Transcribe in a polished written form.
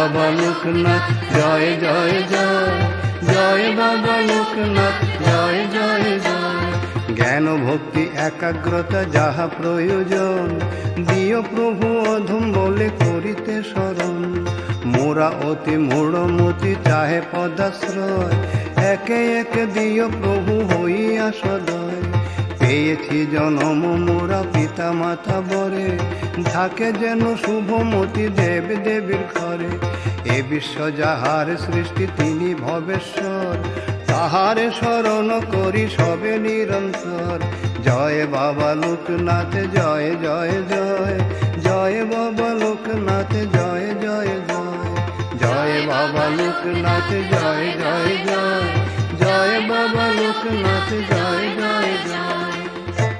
বাবা লোকনাথ জয় জয় জয়, জয় বাবা লোকনাথ জয় জয় জয়। জ্ঞান ভক্তি একাগ্রতা যাহা প্রয়োজন, দিও প্রভু অধম বলে করিতে শরণ। মোরা অতি মূঢ়মতি চাহে পদাশ্রয়, একে একে দিও প্রভু হইয়া সদয়। পেয়েছি জনম মোরা পিতা মাতা বরে, থাকে যেন শুভমতি দেব দেবীর ঘরে। এ বিশ্ব যাহার সৃষ্টি তিনি ভবেশ্বর, তাহারে শরণ করি সবে নিরন্তর। জয় বাবা লোকনাথ জয় জয় জয়, জয় বাবা লোকনাথ জয় জয় জয়। জয় বাবা লোকনাথ জয় জয় জয়, জয় বাবা লোকনাথ জয় জয় জয়।